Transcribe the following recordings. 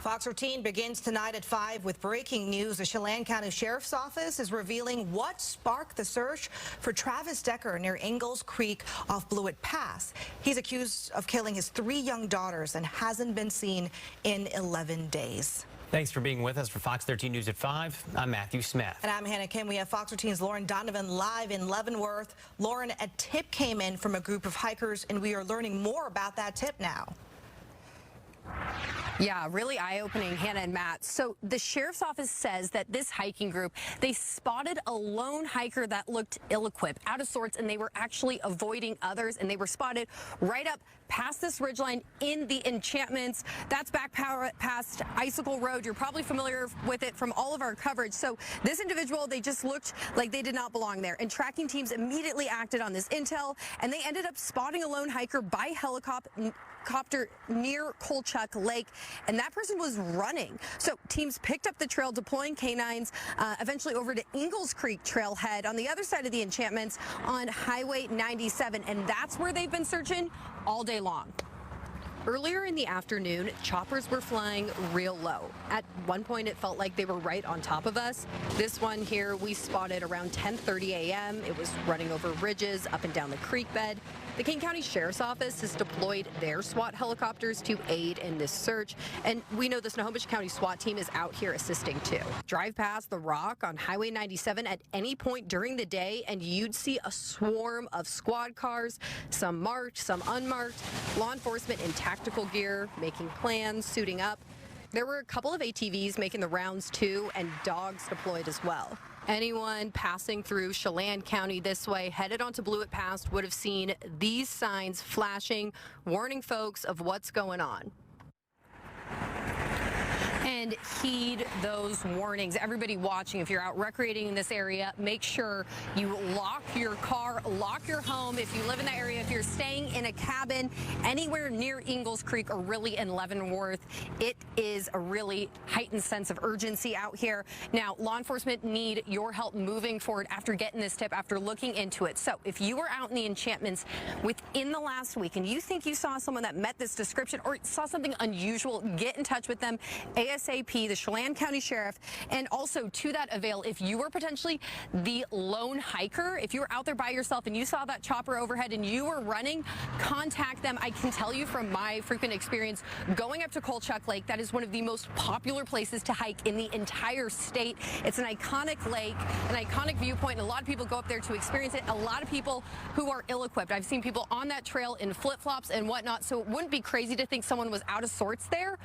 Fox 13 begins tonight at 5 with breaking news. The Chelan-County Sheriff's Office is revealing what sparked the search for Travis Decker near Ingalls Creek off Blewett Pass. He's accused of killing his 3 young daughters and hasn't been seen in 11 days. Thanks for being with us for Fox 13 News at 5. I'm Matthew Smith. And I'm Hannah Kim. We have Fox 13's Lauren Donovan live in Leavenworth. Lauren, a tip came in from a group of hikers, and we are learning more about that tip now. Yeah, really eye-opening, Hannah and Matt. So the sheriff's office says that this hiking group, they spotted a lone hiker that looked ill-equipped, out of sorts, and they were actually avoiding others, and they were spotted right up past this ridgeline in the enchantments. That's back past Icicle Road. You're probably familiar with it from all of our coverage. So this individual, they just looked like they did not belong there, and tracking teams immediately acted on this intel, and they ended up spotting a lone hiker by helicopter near Kolchak Lake, and that person was running. So teams picked up the trail, deploying canines, eventually over to Ingalls Creek trailhead on the other side of the enchantments on Highway 97, and that's where they've been searching all day long. Earlier in the afternoon, choppers were flying real low. At one point, it felt like they were right on top of us. This one here we spotted around 10:30 a.m. It was running over ridges up and down the creek bed. The King County Sheriff's Office has deployed their SWAT helicopters to aid in this search, and we know the Snohomish County SWAT team is out here assisting too. Drive past the rock on Highway 97 at any point during the day, and you'd see a swarm of squad cars, some marked, some unmarked, law enforcement in tactical gear, making plans, suiting up. There were a couple of ATVs making the rounds too, and dogs deployed as well. Anyone passing through Chelan-County this way, headed onto Blewett Pass, would have seen these signs flashing, warning folks of what's going on. And heed those warnings. Everybody watching, if you're out recreating in this area, make sure you lock your car, lock your home. If you live in the area, if you're staying in a cabin anywhere near Ingalls Creek or really in Leavenworth, it is a really heightened sense of urgency out here. Now, law enforcement need your help moving forward after getting this tip, after looking into it. So if you were out in the enchantments within the last week and you think you saw someone that met this description or saw something unusual, get in touch with them ASAP, the Chelan-County Sheriff, and also to that avail, if you were potentially the lone hiker, if you were out there by yourself and you saw that chopper overhead and you were running, contact them. I can tell you from my frequent experience going up to Kolchak Lake, that is one of the most popular places to hike in the entire state. It's an iconic lake, an iconic viewpoint, and a lot of people go up there to experience it. A lot of people who are ill-equipped. I've seen people on that trail in flip-flops and whatnot, so it wouldn't be crazy to think someone was out of sorts there.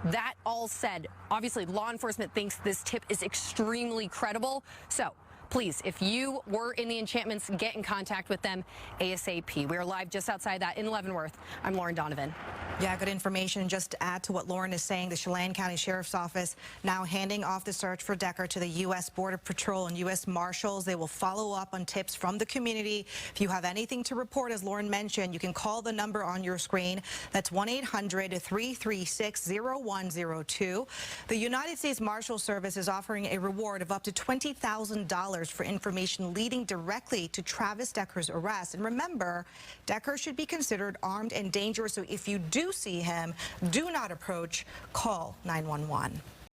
That all said, obviously law enforcement thinks this tip is extremely credible. So please, if you were in the enchantments, get in contact with them ASAP. We are live just outside that in Leavenworth. I'm Lauren Donovan. Yeah, good information. Just to add to what Lauren is saying, the Chelan-County Sheriff's Office now handing off the search for Decker to the U.S. Border Patrol and U.S. Marshals. They will follow up on tips from the community. If you have anything to report, as Lauren mentioned, you can call the number on your screen. That's 1-800-336-0102. The United States Marshal Service is offering a reward of up to $20,000 for information leading directly to Travis Decker's arrest. And remember, Decker should be considered armed and dangerous, so if you do see him, do not approach, call 911.